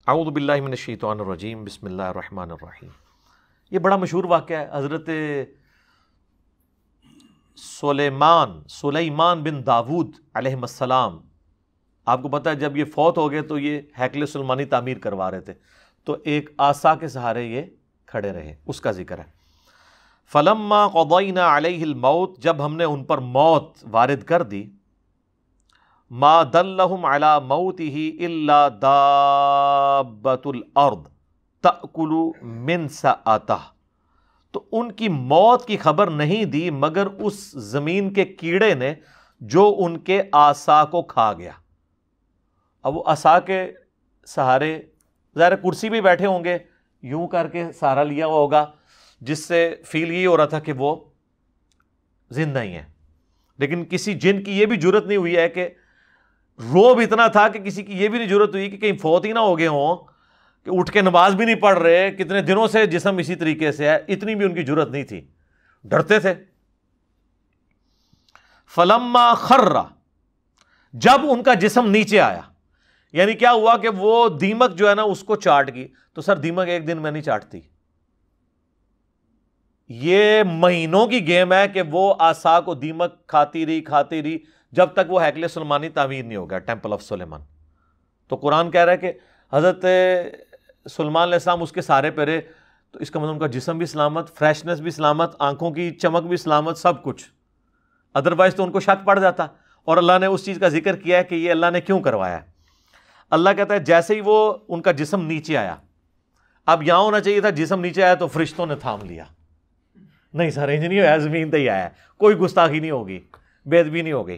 اعوذ باللہ من الشیطان الرجیم، بسم اللہ الرحمن الرحیم۔ یہ بڑا مشہور واقعہ ہے، حضرت سلیمان بن داود علیہ السلام، آپ کو پتہ ہے جب یہ فوت ہو گئے تو یہ ہیکل سلیمانی تعمیر کروا رہے تھے، تو ایک عصا کے سہارے یہ کھڑے رہے، اس کا ذکر ہے۔ فلما قضینا علیہ الموت، جب ہم نے ان پر موت وارد کر دی، ما دلہم علی موتہ الا دابۃ الارض تأکل من سأتہ، تو ان کی موت کی خبر نہیں دی مگر اس زمین کے کیڑے نے جو ان کے عصا کو کھا گیا۔ اب وہ عصا کے سہارے ظاہر کرسی بھی بیٹھے ہوں گے، یوں کر کے سہارا لیا ہوا ہوگا، جس سے فیل یہ ہو رہا تھا کہ وہ زندہ ہی ہیں، لیکن کسی جن کی یہ بھی جرت نہیں ہوئی ہے کہ روب اتنا تھا کہ کسی کی یہ بھی نہیں ضرورت ہوئی کہ کہیں فوت ہی نہ ہو گئے ہوں، کہ اٹھ کے نماز بھی نہیں پڑھ رہے، کتنے دنوں سے جسم اسی طریقے سے ہے، اتنی بھی ان کی جرت نہیں تھی، ڈرتے تھے۔ فلما خر، جب ان کا جسم نیچے آیا، یعنی کیا ہوا کہ وہ دیمک جو ہے نا اس کو چاٹ گئی، تو سر دیمک ایک دن میں نہیں چاٹتی، یہ مہینوں کی گیم ہے کہ وہ عصا کو دیمک کھاتی رہی جب تک وہ ہیکل سلیمانی تعمیر نہیں ہوگا، ٹیمپل آف سلیمان۔ تو قرآن کہہ رہا ہے کہ حضرت سلیمان علیہ السلام اس کے سہارے پہ رہے، تو اس کا مطلب ان کا جسم بھی سلامت، فریشنس بھی سلامت، آنکھوں کی چمک بھی سلامت، سب کچھ، ادروائز تو ان کو شک پڑ جاتا۔ اور اللہ نے اس چیز کا ذکر کیا ہے کہ یہ اللہ نے کیوں کروایا ہے۔ اللہ کہتا ہے جیسے ہی وہ ان کا جسم نیچے آیا، اب یہاں ہونا چاہیے تھا جسم نیچے آیا تو فرشتوں نے تھام لیا، نہیں سر انج نہیں ہوا، زمین تے ہی آیا، کوئی گستاخی نہیں ہوگی، بے ادبی نہیں ہوگی۔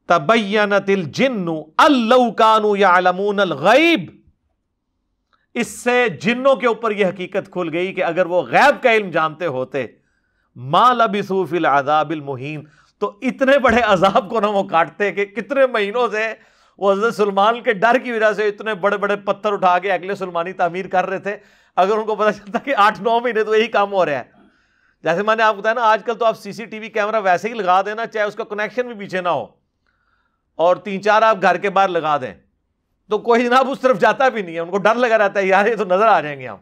تبینت الجن ان لو کانوا یعلمون الغیب، اس سے جنوں کے اوپر یہ حقیقت کھل گئی کہ اگر وہ غیب کا علم جانتے ہوتے، ما لبثوا فی العذاب المہین، تو اتنے بڑے عذاب کو نہ وہ کاٹتے کہ کتنے مہینوں سے وہ حضرت سلیمان کے ڈر کی وجہ سے اتنے بڑے بڑے پتھر اٹھا کے ہیکل سلیمانی تعمیر کر رہے تھے، اگر ان کو پتہ چلتا کہ 8-9 مہینے تو یہی کام ہو رہا ہے۔ جیسے میں نے آپ کو بتایا نا، آج کل تو آپ سی سی ٹی وی کیمرہ ویسے ہی لگا دینا، چاہے اس کا کنیکشن بھی پیچھے نہ ہو، اور 3-4 آپ گھر کے باہر لگا دیں تو کوئی جناب اس طرف جاتا بھی نہیں ہے، ان کو ڈر لگا رہتا ہے یار یہ تو نظر آ جائیں گے ہم۔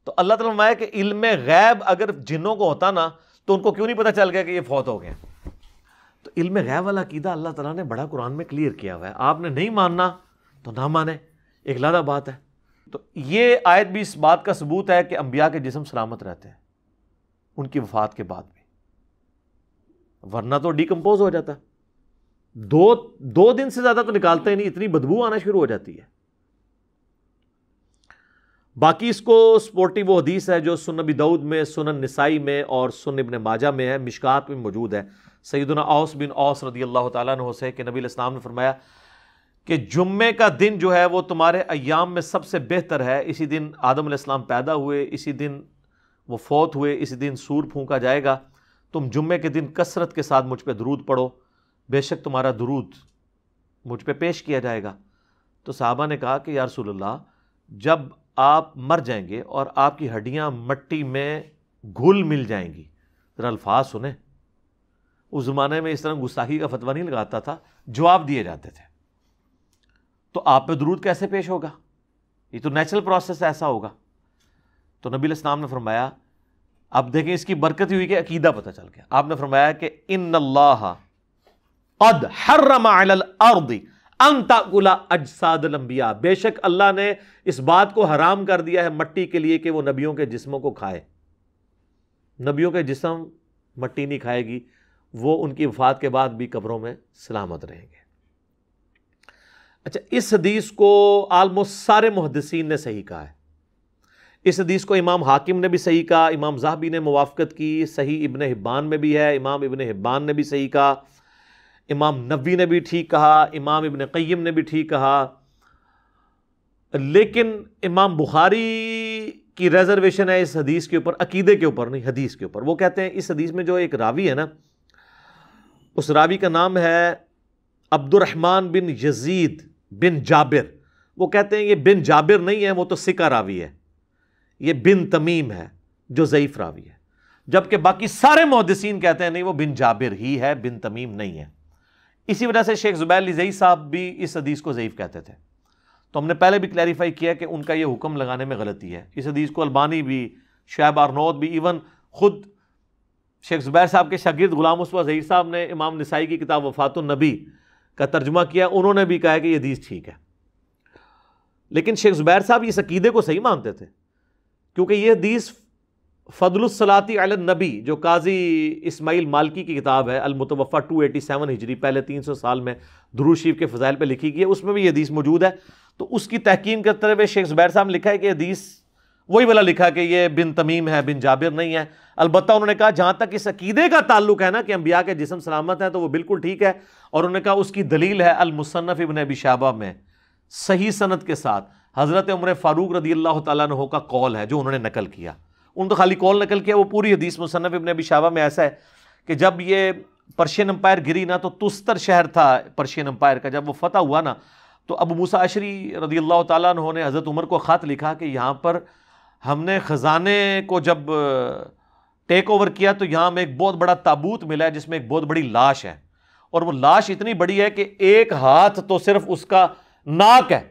تو اللہ تعالیٰ فرمایا کہ علم غیب اگر جنوں کو ہوتا نا تو ان کو کیوں نہیں پتہ چل گیا کہ یہ فوت ہو گئے۔ تو علم غیب والا عقیدہ اللہ تعالیٰ نے بڑا قرآن میں کلیئر کیا ہوا ہے، آپ نے نہیں ماننا تو نہ مانے، ایک علیحدہ بات ہے۔ تو یہ آیت بھی اس بات کا ثبوت ہے کہ انبیاء کے جسم سلامت رہتے ہیں ان کی وفات کے بعد بھی، ورنہ تو ڈیکمپوز ہو جاتا، دو دن سے زیادہ تو نکالتے ہی نہیں، اتنی بدبو آنا شروع ہو جاتی ہے۔ باقی اس کو سپورٹی وہ حدیث ہے جو سنن ابی داؤد میں، سنن نسائی میں اور سنن ابن ماجہ میں ہے، مشکات میں موجود ہے، سیدنا اوس بن اوس رضی اللہ تعالیٰ عنہ سے کہ نبی علیہ السلام نے فرمایا کہ جمعے کا دن جو ہے وہ تمہارے ایام میں سب سے بہتر ہے، اسی دن آدم علیہ السلام پیدا ہوئے، اسی دن وہ فوت ہوئے، اسی دن سور پھونکا جائے گا، تم جمعے کے دن کثرت کے ساتھ مجھ پہ درود پڑھو، بے شک تمہارا درود مجھ پہ پیش کیا جائے گا۔ تو صحابہ نے کہا کہ یا رسول اللہ، جب آپ مر جائیں گے اور آپ کی ہڈیاں مٹی میں گھل مل جائیں گی، ذرا الفاظ سنیں، اس زمانے میں اس طرح گستاخی کا فتویٰ نہیں لگاتا تھا، جواب دیے جاتے تھے، تو آپ پہ درود کیسے پیش ہوگا؟ یہ تو نیچرل پروسیس ایسا ہوگا۔ تو نبی علیہ السلام نے فرمایا، اب دیکھیں اس کی برکت ہوئی کہ عقیدہ پتہ چل گیا، آپ نے فرمایا کہ ان اللہ قد حرم علی الارض ان تاکل اجساد الانبیاء، بے شک اللہ نے اس بات کو حرام کر دیا ہے مٹی کے لیے کہ وہ نبیوں کے جسموں کو کھائے، نبیوں کے جسم مٹی نہیں کھائے گی، وہ ان کی وفات کے بعد بھی قبروں میں سلامت رہیں گے۔ اچھا، اس حدیث کو آلموسٹ سارے محدثین نے صحیح کہا ہے، اس حدیث کو امام حاکم نے بھی صحیح کہا، امام ذہبی نے موافقت کی، صحیح ابن حبان میں بھی ہے، امام ابن حبان نے بھی صحیح کہا، امام نووی نے بھی ٹھیک کہا، امام ابن قیم نے بھی ٹھیک کہا، لیکن امام بخاری کی ریزرویشن ہے اس حدیث کے اوپر، عقیدے کے اوپر نہیں، حدیث کے اوپر۔ وہ کہتے ہیں اس حدیث میں جو ایک راوی ہے نا، اس راوی کا نام ہے عبد الرحمن بن یزید بن جابر، وہ کہتے ہیں یہ بن جابر نہیں ہے، وہ تو ثقہ راوی ہے، یہ بن تمیم ہے جو ضعیف راوی ہے، جبکہ باقی سارے محدثین کہتے ہیں نہیں وہ بن جابر ہی ہے، بن تمیم نہیں ہے۔ اسی وجہ سے شیخ زبیر لزئی صاحب بھی اس حدیث کو ضعیف کہتے تھے. تو ہم نے پہلے بھی کلیریفائی کیا کہ ان کا یہ حکم لگانے میں غلطی ہے. اس حدیث کو البانی بھی، شعیب آرنوت بھی، ایون خود شیخ زبیر صاحب کے شاگرد غلام مصطفیٰ ظہیر صاحب نے امام نسائی کی کتاب وفات النبی کا ترجمہ کیا، انہوں نے بھی کہا کہ یہ حدیث ٹھیک ہے. لیکن شیخ زبیر صاحب اس عقیدے کو صحیح مانتے تھے، کیونکہ یہ حدیث فضل الصلاۃ علی النبی جو قاضی اسماعیل مالکی کی کتاب ہے المتوفہ 287 ہجری، پہلے 300 سال میں درود شریف کے فضائل پہ لکھی گئی ہے، اس میں بھی یہ حدیث موجود ہے. تو اس کی تحقیق کرتے ہوئے شیخ زبیر صاحب نے لکھا ہے کہ حدیث وہی والا لکھا کہ یہ بن تمیم ہے، بن جابر نہیں ہے. البتہ انہوں نے کہا جہاں تک اس عقیدے کا تعلق ہے نا کہ انبیاء کے جسم سلامت ہیں تو وہ بالکل ٹھیک ہے. اور انہوں نے کہا اس کی دلیل ہے المصنف ابن ابی شیبہ میں صحیح سند کے ساتھ حضرت عمر فاروق رضی اللہ تعالیٰ عنہ کا قول ہے جو انہوں نے نقل کیا. ان تو خالی قول نقل کیا، وہ پوری حدیث مصنف ابن ابی شیبہ میں ایسا ہے کہ جب یہ پرشین امپائر گری نا تو تستر شہر تھا پرشین امپائر کا، جب وہ فتح ہوا نا تو ابو موسیٰ اشعری رضی اللہ تعالیٰ عنہ نے حضرت عمر کو خط لکھا کہ یہاں پر ہم نے خزانے کو جب ٹیک اوور کیا تو یہاں میں ایک بہت بڑا تابوت ملا ہے جس میں ایک بہت بڑی لاش ہے، اور وہ لاش اتنی بڑی ہے کہ ایک ہاتھ تو صرف اس کا ناک ہے،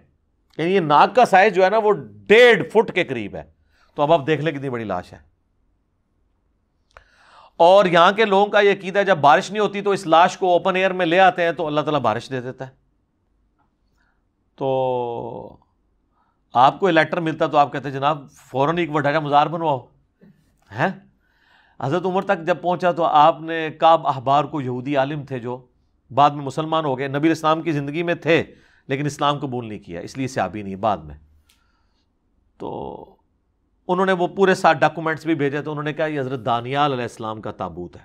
یعنی یہ ناک کا سائز جو ہے نا وہ 1.5 فٹ کے قریب ہے. تو اب آپ دیکھ لیں کتنی بڑی لاش ہے. اور یہاں کے لوگوں کا یہ عقیدہ ہے جب بارش نہیں ہوتی تو اس لاش کو اوپن ایئر میں لے آتے ہیں تو اللہ تعالیٰ بارش دے دیتا ہے. تو آپ کو لیٹر ملتا تو آپ کہتے ہیں جناب فوراً ایک وڈھاجا مزار بنواؤ ہے. حضرت عمر تک جب پہنچا تو آپ نے کعب احبار کو، یہودی عالم تھے جو بعد میں مسلمان ہو گئے، نبی اسلام کی زندگی میں تھے لیکن اسلام قبول نہیں کیا، اس لیے صحابی نہیں بعد میں. تو انہوں نے وہ پورے 7 ڈاکومنٹس بھی بھیجے تو انہوں نے کہا یہ حضرت دانیال علیہ السلام کا تابوت ہے.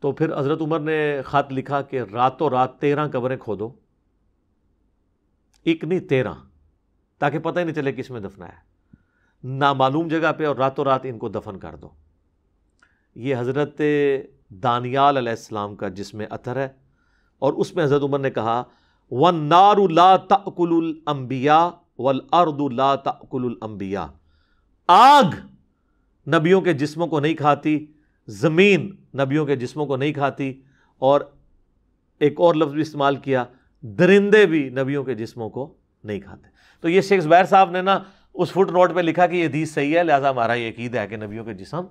تو پھر حضرت عمر نے خط لکھا کہ راتوں رات 13 قبریں کھودو، ایک نہیں 13، تاکہ پتہ ہی نہیں چلے کس میں دفنایا ہے، نامعلوم جگہ پہ، اور راتوں رات ان کو دفن کر دو. یہ حضرت دانیال علیہ السلام کا جسم اطہر ہے. اور اس میں حضرت عمر نے کہا وَالنَّارُ لَا تَأْكُلُ الْأَنْبِيَاءَ وَالْأَرْضُ لَا تَأْكُلُ الْأَنْبِيَاءَ. آگ نبیوں کے جسموں کو نہیں کھاتی، زمین نبیوں کے جسموں کو نہیں کھاتی، اور ایک اور لفظ بھی استعمال کیا درندے بھی نبیوں کے جسموں کو نہیں کھاتے. تو یہ شیخ زبیر صاحب نے نا اس فٹ نوٹ پہ لکھا کہ یہ حدیث صحیح ہے، لہٰذا ہمارا یہ عقیدہ ہے کہ نبیوں کے جسم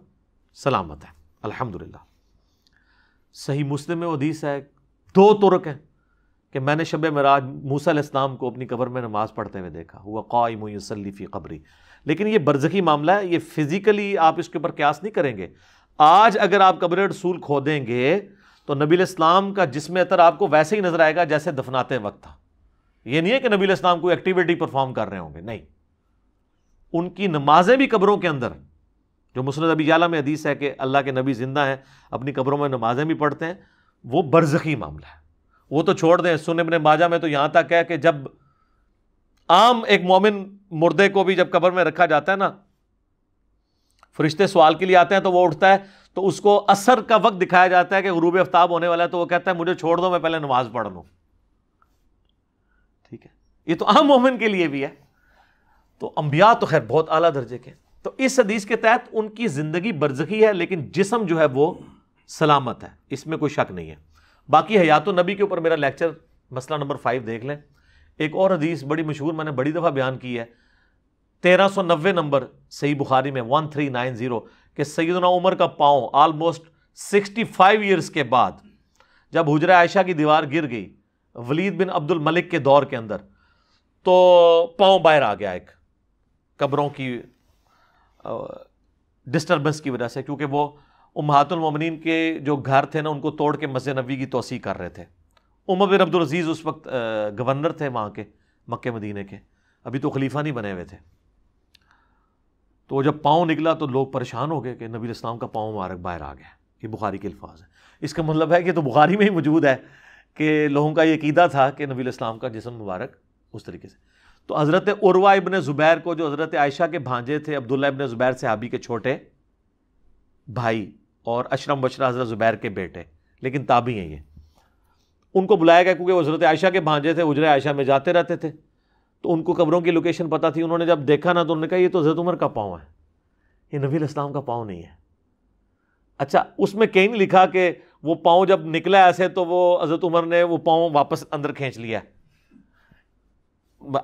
سلامت ہے. الحمدللہ. صحیح مسلم میں وہ حدیث ہے، 2 طرق ہیں کہ میں نے شب معراج موسیٰ علیہ السلام کو اپنی قبر میں نماز پڑھتے ہوئے دیکھا، ہوا قائم یصلی فی قبری. لیکن یہ برزخی معاملہ ہے، یہ فزیکلی آپ اس کے اوپر قیاس نہیں کریں گے. آج اگر آپ قبر رسول کھودیں گے تو نبی علیہ السلام کا جسم اطہر آپ کو ویسے ہی نظر آئے گا جیسے دفناتے وقت تھا. یہ نہیں ہے کہ نبی علیہ السلام کوئی ایکٹیویٹی پرفارم کر رہے ہوں گے، نہیں. ان کی نمازیں بھی قبروں کے اندر، جو مسند ابی یعلا میں حدیث ہے کہ اللہ کے نبی زندہ ہیں اپنی قبروں میں نمازیں بھی پڑھتے ہیں، وہ برزخی معاملہ ہے. وہ تو چھوڑ دیں، سنن ابن ماجہ میں تو یہاں تک ہے کہ جب عام ایک مومن مردے کو بھی جب قبر میں رکھا جاتا ہے نا، فرشتے سوال کے لیے آتے ہیں تو وہ اٹھتا ہے تو اس کو عصر کا وقت دکھایا جاتا ہے کہ غروب آفتاب ہونے والا ہے، تو وہ کہتا ہے مجھے چھوڑ دو میں پہلے نماز پڑھ لوں. ٹھیک ہے، یہ تو عام مومن کے لیے بھی ہے. تو انبیاء تو خیر بہت اعلیٰ درجے کے. تو اس حدیث کے تحت ان کی زندگی برزخی ہے لیکن جسم جو ہے وہ سلامت ہے، اس میں کوئی شک نہیں ہے. باقی حیات النبی کے اوپر میرا لیکچر مسئلہ نمبر 5 دیکھ لیں. ایک اور حدیث بڑی مشہور میں نے بڑی دفعہ بیان کی ہے، 1390 نمبر صحیح بخاری میں 1390، کہ سیدنا عمر کا پاؤں آلموسٹ 65 ایئرز کے بعد جب حجرہ عائشہ کی دیوار گر گئی ولید بن عبد الملک کے دور کے اندر، تو پاؤں باہر آ گیا ایک قبروں کی ڈسٹربنس کی وجہ سے، کیونکہ وہ امہات المومنین کے جو گھر تھے نا ان کو توڑ کے مسجد نبوی کی توسیع کر رہے تھے. عمر بن عبدالعزیز اس وقت گورنر تھے وہاں کے مکہ مدینے کے، ابھی تو خلیفہ نہیں بنے ہوئے تھے. تو جب پاؤں نکلا تو لوگ پریشان ہو گئے کہ نبی اسلام کا پاؤں مبارک باہر آ گیا. یہ بخاری کے الفاظ ہیں. اس کا مطلب ہے کہ تو بخاری میں ہی موجود ہے کہ لوگوں کا یہ عقیدہ تھا کہ نبی اسلام کا جسم مبارک اس طریقے سے. تو حضرت عروہ ابن زبیر کو، جو حضرت عائشہ کے بھانجے تھے، عبداللہ ابن زبیر صحابی کے چھوٹے بھائی اور اشرم بشرا حضرت زبیر کے بیٹے، لیکن تابعی ہیں یہ، ان کو بلایا گیا کیونکہ وہ حضرت عائشہ کے بھانجے تھے، حجرہ عائشہ میں جاتے رہتے تھے، تو ان کو قبروں کی لوکیشن پتہ تھی. انہوں نے جب دیکھا نا تو انہوں نے کہا یہ تو حضرت عمر کا پاؤں ہے، یہ نبی علیہ السلام کا پاؤں نہیں ہے. اچھا اس میں کہیں نہیں لکھا کہ وہ پاؤں جب نکلا ایسے تو وہ حضرت عمر نے وہ پاؤں واپس اندر کھینچ لیا.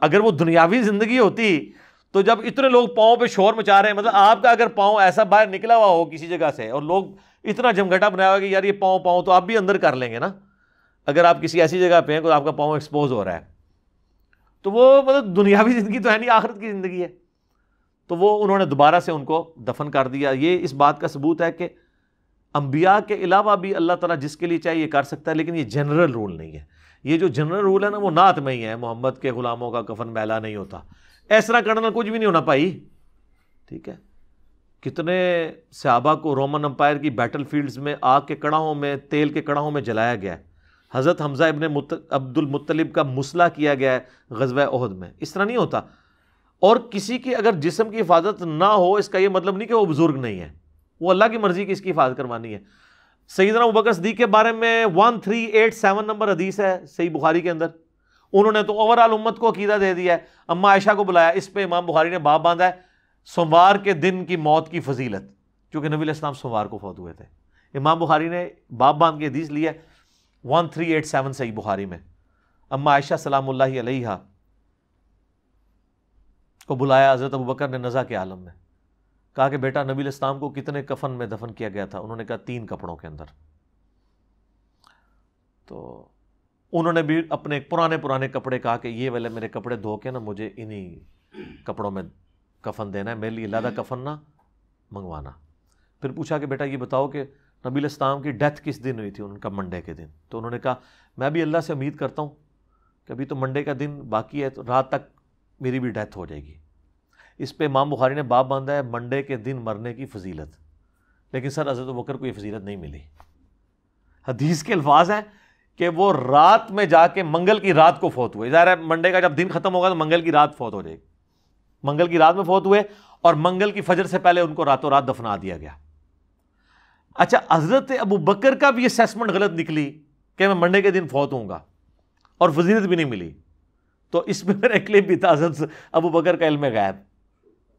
اگر وہ دنیاوی زندگی ہوتی تو جب اتنے لوگ پاؤں پہ شور مچا رہے ہیں, مطلب آپ کا اگر پاؤں ایسا باہر نکلا ہوا ہو کسی جگہ سے اور لوگ اتنا جمگٹا بنایا ہوا کہ یار یہ پاؤں تو آپ بھی اندر کر لیں گے نا. اگر آپ کسی ایسی جگہ پہ ہیں کہ آپ کا پاؤں ایکسپوز ہو رہا ہے تو وہ مطلب دنیاوی زندگی تو ہے نہیں, آخرت کی زندگی ہے. تو وہ انہوں نے دوبارہ سے ان کو دفن کر دیا. یہ اس بات کا ثبوت ہے کہ انبیاء کے علاوہ بھی اللہ تعالیٰ جس کے لیے چاہیے کر سکتا ہے, لیکن یہ جنرل رول نہیں ہے. یہ جو جنرل رول ہے نا وہ نعت میں ہی ہے, محمد کے غلاموں کا کفن میلا نہیں ہوتا. اس طرح کرنا کچھ بھی نہیں ہونا پائی. ٹھیک ہے, کتنے صحابہ کو رومن امپائر کی بیٹل فیلڈز میں آگ کے کڑاہوں میں, تیل کے کڑاہوں میں جلایا گیا ہے. حضرت حمزہ ابن عبد المطلب کا مسلح کیا گیا ہے غزوہ احد میں. اس طرح نہیں ہوتا. اور کسی کی اگر جسم کی حفاظت نہ ہو اس کا یہ مطلب نہیں کہ وہ بزرگ نہیں ہے, وہ اللہ کی مرضی کی اس کی حفاظت کروانی ہے. سیدنا ابوبکر صدیق کے بارے میں 1387 نمبر حدیث ہے صحیح بخاری کے اندر. انہوں نے تو اوورال امت کو عقیدہ دے دیا ہے. اما عائشہ کو بلایا, اس پہ امام بخاری نے باب باندھا ہے سوموار کے دن کی موت کی فضیلت, کیونکہ نبی علیہ السلام سوموار کو فوت ہوئے تھے. امام بخاری نے باب باندھ کے حدیث لی ہے 1387 صحیح بخاری میں. اما عائشہ سلام اللہ علیہا کو بلایا حضرت ابوبکر نے نزا کے عالم میں, کہا کہ بیٹا نبی علیہ السلام کو کتنے کفن میں دفن کیا گیا تھا؟ انہوں نے کہا 3 کپڑوں کے اندر. تو انہوں نے بھی اپنے پرانے کپڑے کہا کہ یہ والے میرے کپڑے دھو کے نا مجھے انہی کپڑوں میں کفن دینا ہے, میرے لیے علیحدہ کفن نہ منگوانا. پھر پوچھا کہ بیٹا یہ بتاؤ کہ نبی علیہ السلام کی ڈیتھ کس دن ہوئی تھی؟ ان کا منڈے کے دن. تو انہوں نے کہا میں بھی اللہ سے امید کرتا ہوں کہ ابھی تو منڈے کا دن باقی ہے, تو رات تک میری بھی ڈیتھ ہو جائے گی. اس پہ امام بخاری نے باب باندھا ہے منڈے کے دن مرنے کی فضیلت. لیکن سر حضرت ابوبکر کو یہ فضیلت نہیں ملی. حدیث کے الفاظ ہیں کہ وہ رات میں جا کے منگل کی رات کو فوت ہوئے. ظاہر ہے منڈے کا جب دن ختم ہوگا تو منگل کی رات فوت ہو جائے گی. منگل کی رات میں فوت ہوئے اور منگل کی فجر سے پہلے ان کو راتوں رات دفنا دیا گیا. اچھا حضرت ابوبکر کا بھی اسیسمنٹ غلط نکلی کہ میں منڈے کے دن فوت ہوں گا اور فضیلت بھی نہیں ملی. تو اس میں میرا کلپ بھی تھا حضرت ابوبکر کا علم غیب,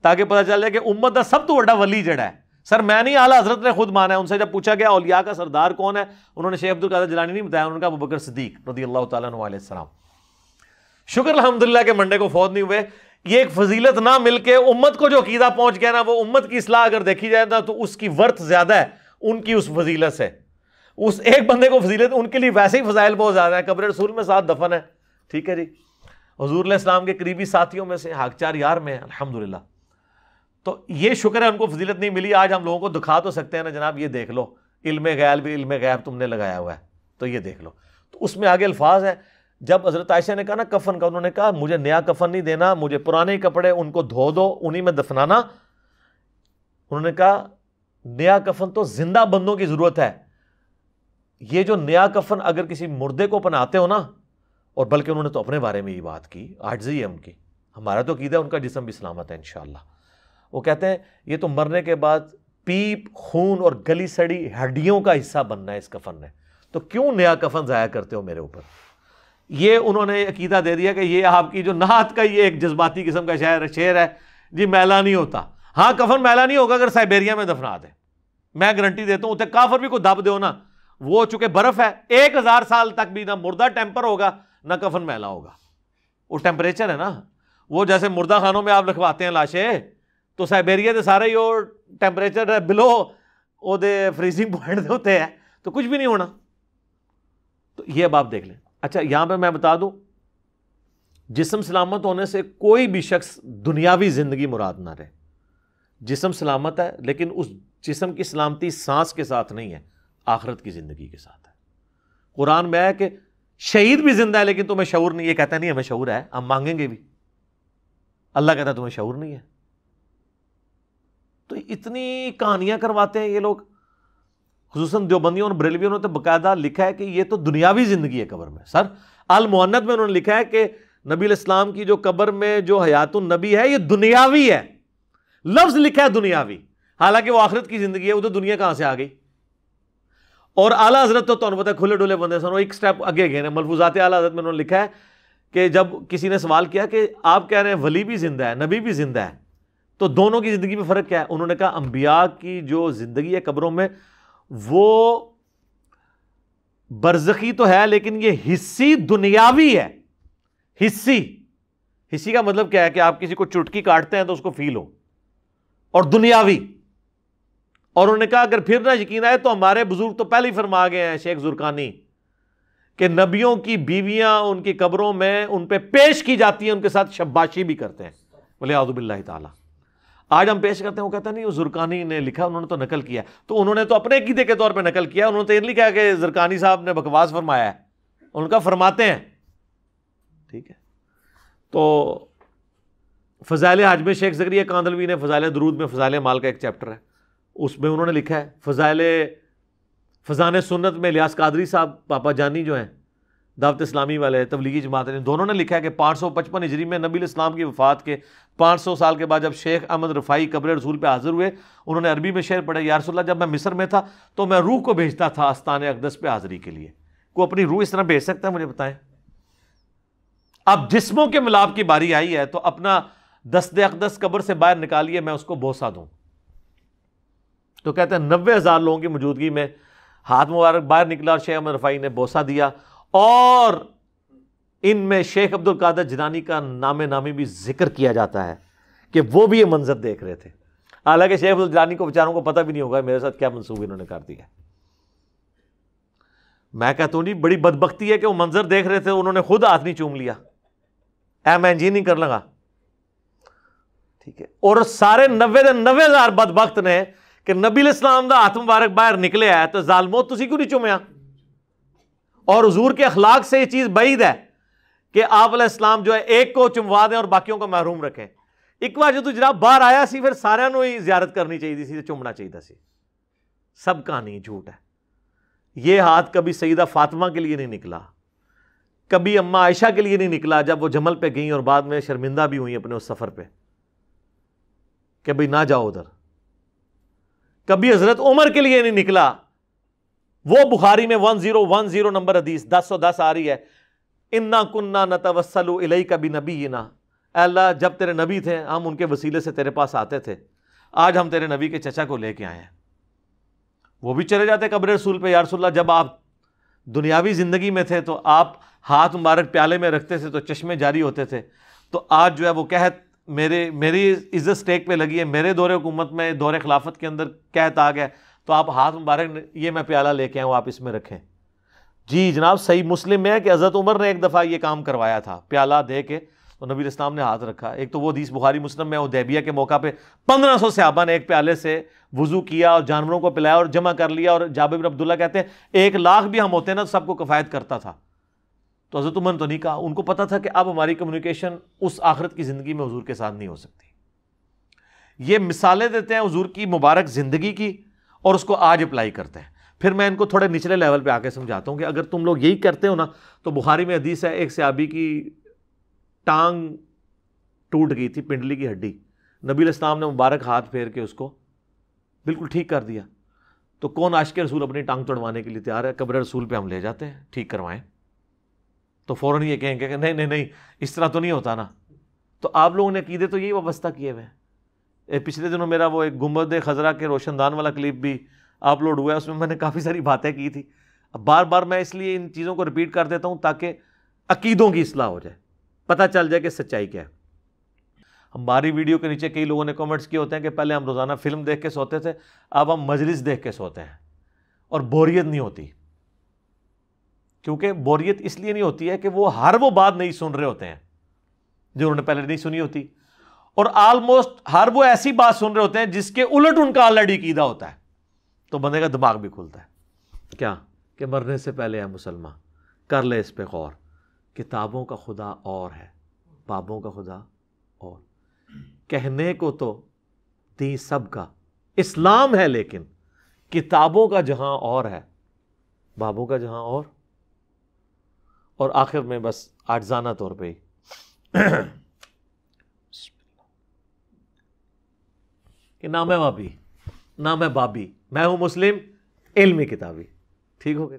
تاکہ پتہ چل جائے کہ امت کا سب تو بڑا ولی جڑا ہے. سر میں نہیں, اعلیٰ حضرت نے خود مانا ہے. ان سے جب پوچھا گیا اولیاء کا سردار کون ہے, انہوں نے شیخ عبد القادر جیلانی نہیں بتایا, انہوں نے کہا ابوبکر صدیق رضی اللہ تعالیٰ عنہ علیہ السلام. شکر الحمدللہ کہ منڈے کو فوت نہیں ہوئے. یہ ایک فضیلت نہ مل کے امت کو جو عقیدہ پہنچ گیا نا, وہ امت کی اصلاح اگر دیکھی جائے نا تو اس کی ورث زیادہ ہے ان کی اس فضیلت سے. اس ایک بندے کو فضیلت, ان کے لیے ویسے ہی فضائل بہت زیادہ ہے. قبر رسول میں 7 دفن ہے. ٹھیک ہے جی, حضور علیہ السلام کے قریبی ساتھیوں میں سے حق 4 یار میں الحمدللہ. تو یہ شکر ہے ان کو فضیلت نہیں ملی. آج ہم لوگوں کو دکھا تو سکتے ہیں نا جناب, یہ دیکھ لو علم غیب بھی, علم غیب تم نے لگایا ہوا ہے تو یہ دیکھ لو. تو اس میں آگے الفاظ ہیں, جب حضرت عائشہ نے کہا نا کفن کا, انہوں نے کہا مجھے نیا کفن نہیں دینا, مجھے پرانے کپڑے ان کو دھو دو, انہی میں دفنانا. انہوں نے کہا نیا کفن تو زندہ بندوں کی ضرورت ہے. یہ جو نیا کفن اگر کسی مردے کو پہناتے ہو نا, اور بلکہ انہوں نے تو اپنے بارے میں یہ بات کی, عاجزی ہے ان کی. ہمارا تو عقیدہ ہے ان کا جسم بھی سلامت ہے انشاءاللہ. وہ کہتے ہیں یہ تو مرنے کے بعد پیپ, خون اور گلی سڑی ہڈیوں کا حصہ بننا ہے اس کفن نے, تو کیوں نیا کفن ضائع کرتے ہو میرے اوپر. یہ انہوں نے عقیدہ دے دیا کہ یہ آپ کی جو نعت کا یہ ایک جذباتی قسم کا شعر ہے جی, میلا نہیں ہوتا. ہاں کفن میلا نہیں ہوگا اگر سائبیریا میں دفنا دیں, میں گارنٹی دیتا ہوں. اتنے کافر بھی کو دب دو نا, وہ چونکہ برف ہے 1000 سال تک بھی نہ مردہ ٹیمپر ہوگا نہ کفن میلا ہوگا. وہ ٹیمپریچر ہے نا, وہ جیسے مردہ خانوں میں آپ لکھواتے ہیں لاشیں, تو سائبیریا دے سارے ہی وہ ٹیمپریچر بلو وہ دے فریزنگ پوائنٹ دے ہوتے ہیں, تو کچھ بھی نہیں ہونا. تو یہ اب آپ دیکھ لیں. اچھا یہاں پہ میں بتا دوں, جسم سلامت ہونے سے کوئی بھی شخص دنیاوی زندگی مراد نہ رہے. جسم سلامت ہے لیکن اس جسم کی سلامتی سانس کے ساتھ نہیں ہے, آخرت کی زندگی کے ساتھ ہے. قرآن میں ہے کہ شہید بھی زندہ ہے لیکن تمہیں شعور نہیں. یہ کہتا نہیں ہمیں شعور ہے, ہم مانگیں گے بھی. اللہ کہتا ہے تمہیں شعور نہیں ہے. تو اتنی کہانیاں کرواتے ہیں یہ لوگ, خصوصاً دیوبندیوں اور بریلویوں نے تو باقاعدہ لکھا ہے کہ یہ تو دنیاوی زندگی ہے قبر میں. سر المؤنث میں انہوں نے لکھا ہے کہ نبی علیہ السلام کی جو قبر میں جو حیات النبی ہے یہ دنیاوی ہے. لفظ لکھا ہے دنیاوی, حالانکہ وہ آخرت کی زندگی ہے. وہ تو دنیا کہاں سے آ گئی. اور اعلیٰ حضرت تو انہوں نے پتا کھلے ڈولے بندے سن, ایک سٹیپ آگے گئے ہیں. ملفوظات اعلیٰ حضرت میں انہوں نے لکھا ہے کہ جب کسی نے سوال کیا کہ آپ کہہ رہے ہیں ولی بھی زندہ ہے نبی بھی زندہ ہے, تو دونوں کی زندگی میں فرق کیا ہے؟ انہوں نے کہا انبیاء کی جو زندگی ہے قبروں میں وہ برزخی تو ہے لیکن یہ حصی دنیاوی ہے. حصی کا مطلب کیا ہے کہ آپ کسی کو چٹکی کاٹتے ہیں تو اس کو فیل ہو, اور دنیاوی. اور انہوں نے کہا اگر پھر نہ یقین آئے تو ہمارے بزرگ تو پہلے ہی فرما گئے ہیں, شیخ زرقانی, کہ نبیوں کی بیویاں ان کی قبروں میں ان پہ پیش کی جاتی ہیں, ان کے ساتھ شباشی بھی کرتے ہیں. وَلِعَوْذُ بِاللَّهِ تعالیٰ. آج ہم پیش کرتے ہیں, وہ کہتا نہیں وہ زرقانی نے لکھا, انہوں نے تو نقل کیا. تو انہوں نے تو اپنے عقیدے کے طور پہ نقل کیا, انہوں نے تو یہ نہیں لکھا کہ زرقانی صاحب نے بکواس فرمایا ہے, ان کا فرماتے ہیں. ٹھیک ہے. تو فضائل حج میں شیخ زکریا کاندلوی نے فضائل درود میں فضائل مال کا ایک چیپٹر ہے, اس میں انہوں نے لکھا ہے. فضان سنت میں الیاس قادری صاحب پاپا جانی جو ہیں دعوت اسلامی والے تبلیغی جماعت نے, دونوں نے لکھا ہے کہ 555 ہجری میں نبی الاسلام کی وفات کے 500 سال کے بعد جب شیخ احمد رفاعی قبر رسول پہ حاضر ہوئے, انہوں نے عربی میں شعر پڑھا, یا رسول اللہ جب میں مصر میں تھا تو میں روح کو بھیجتا تھا آستان اقدس پہ حاضری کے لیے. کوئی اپنی روح اس طرح بھیج سکتا ہے؟ مجھے بتائیں. اب جسموں کے ملاپ کی باری آئی ہے تو اپنا دست اقدس قبر سے باہر نکالیے, میں اس کو بوسہ دوں. تو کہتے ہیں 90,000 لوگوں کی موجودگی میں ہاتھ مبارک باہر نکلا اور شیخ احمد رفاعی نے بوسہ دیا, اور ان میں شیخ عبد القادر جیلانی کا نام نامی بھی ذکر کیا جاتا ہے کہ وہ بھی یہ منظر دیکھ رہے تھے. حالانکہ شیخ عبد الجیلانی کو بیچاروں کو پتہ بھی نہیں ہوگا میرے ساتھ کیا منسوب انہوں نے کر دیا. میں کہتا ہوں نہیں, بڑی بدبختی ہے کہ وہ منظر دیکھ رہے تھے, انہوں نے خود ہاتھ نہیں چوم لیا, میں جی نہیں کر لگا. ٹھیک ہے. اور سارے 90,000 بدبخت نے کہ نبی الاسلام دا ہاتھ مبارک باہر نکلے ہے تو ظالمو تسی کیوں نہیں چومیا؟ اور حضور کے اخلاق سے یہ چیز بعید ہے کہ آپ علیہ السلام جو ہے ایک کو چموا دیں اور باقیوں کو محروم رکھیں. ایک بار جو تو جناب باہر آیا سی پھر سارے نو ہی زیارت کرنی چاہیے سی, چومنا چاہیے سی. سب کہانی جھوٹ ہے. یہ ہاتھ کبھی سیدہ فاطمہ کے لیے نہیں نکلا, کبھی اماں عائشہ کے لیے نہیں نکلا جب وہ جمل پہ گئیں اور بعد میں شرمندہ بھی ہوئیں اپنے اس سفر پہ کہ بھئی نہ جاؤ ادھر. کبھی حضرت عمر کے لیے نہیں نکلا. وہ بخاری میں 1010 نمبر حدیث 1010 آ رہی ہے, انا کننا نتوسل الیک بنبینا, اے اللہ جب تیرے نبی تھے ہم ان کے وسیلے سے تیرے پاس آتے تھے, آج ہم تیرے نبی کے چچا کو لے کے آئے ہیں. وہ بھی چلے جاتے قبر رسول پہ, یا رسول اللہ جب آپ دنیاوی زندگی میں تھے تو آپ ہاتھ مبارک پیالے میں رکھتے تھے تو چشمے جاری ہوتے تھے, تو آج جو ہے وہ قحط میری عزت سٹیک پہ لگی ہے, میرے دور حکومت میں دور خلافت کے اندر قحط آ گیا, تو آپ ہاتھ مبارک یہ میں پیالہ لے کے آئے ہوں آپ اس میں رکھیں. جی جناب صحیح مسلم میں ہے کہ حضرت عمر نے ایک دفعہ یہ کام کروایا تھا, پیالہ دے کے تو نبی اسلام نے ہاتھ رکھا. ایک تو وہ حدیث بخاری مسلم میں حدیبیہ کے موقع پہ 1500 صحابہ نے ایک پیالے سے وضو کیا اور جانوروں کو پلایا اور جمع کر لیا, اور جابر بن عبداللہ کہتے ہیں 1,00,000 بھی ہم ہوتے ہیں نا سب کو کفایت کرتا تھا. تو حضرت عمر نے تو نہیں کہا, ان کو پتا تھا کہ اب ہماری کمیونیکیشن اس آخرت کی زندگی میں حضور کے ساتھ نہیں ہو سکتی. یہ مثالیں دیتے ہیں حضور کی مبارک زندگی کی اور اس کو آج اپلائی کرتے ہیں. پھر میں ان کو تھوڑے نچلے لیول پہ آ کے سمجھاتا ہوں کہ اگر تم لوگ یہی کرتے ہو نا, تو بخاری میں حدیث ہے ایک صحابی کی ٹانگ ٹوٹ گئی تھی, پنڈلی کی ہڈی, نبی علیہ السلام نے مبارک ہاتھ پھیر کے اس کو بالکل ٹھیک کر دیا. تو کون عاشق رسول اپنی ٹانگ توڑوانے کے لیے تیار ہے؟ قبر رسول پہ ہم لے جاتے ہیں, ٹھیک کروائیں. تو فوراً یہ کہیں گے کہ نہیں اس طرح تو نہیں ہوتا نا. تو آپ لوگوں نے عقیدے تو یہی وابستہ کیے ہوئے ہیں. پچھلے دنوں میرا وہ ایک گنبد خضرا کے روشن دان والا کلپ بھی اپلوڈ ہوا ہے, اس میں نے کافی ساری باتیں کی تھی. اب بار بار میں اس لیے ان چیزوں کو ریپیٹ کر دیتا ہوں تاکہ عقیدوں کی اصلاح ہو جائے, پتہ چل جائے کہ سچائی کیا ہے. ہماری ویڈیو کے نیچے کئی لوگوں نے کمنٹس کیے ہوتے ہیں کہ پہلے ہم روزانہ فلم دیکھ کے سوتے تھے, اب ہم مجلس دیکھ کے سوتے ہیں اور بوریت نہیں ہوتی. کیونکہ بوریت اس لیے نہیں ہوتی ہے کہ وہ ہر وہ بات نہیں سن رہے ہوتے ہیں جو انہوں نے پہلے نہیں سنی ہوتی, اور آلموسٹ ہر وہ ایسی بات سن رہے ہوتے ہیں جس کے الٹ ان کا آلریڈی عقیدہ ہوتا ہے. تو بندے کا دماغ بھی کھلتا ہے. کیا کہ مرنے سے پہلے ہے مسلمان, کر لے اس پہ غور. کتابوں کا خدا اور ہے, بابوں کا خدا اور. کہنے کو تو دین سب کا اسلام ہے, لیکن کتابوں کا جہاں اور ہے, بابوں کا جہاں اور. اور آخر میں بس عاجزانہ طور پہ ہی کہ نہ میں وابی نہ میں بابی, میں ہوں مسلم علمی کتابی. ٹھیک ہو گیا.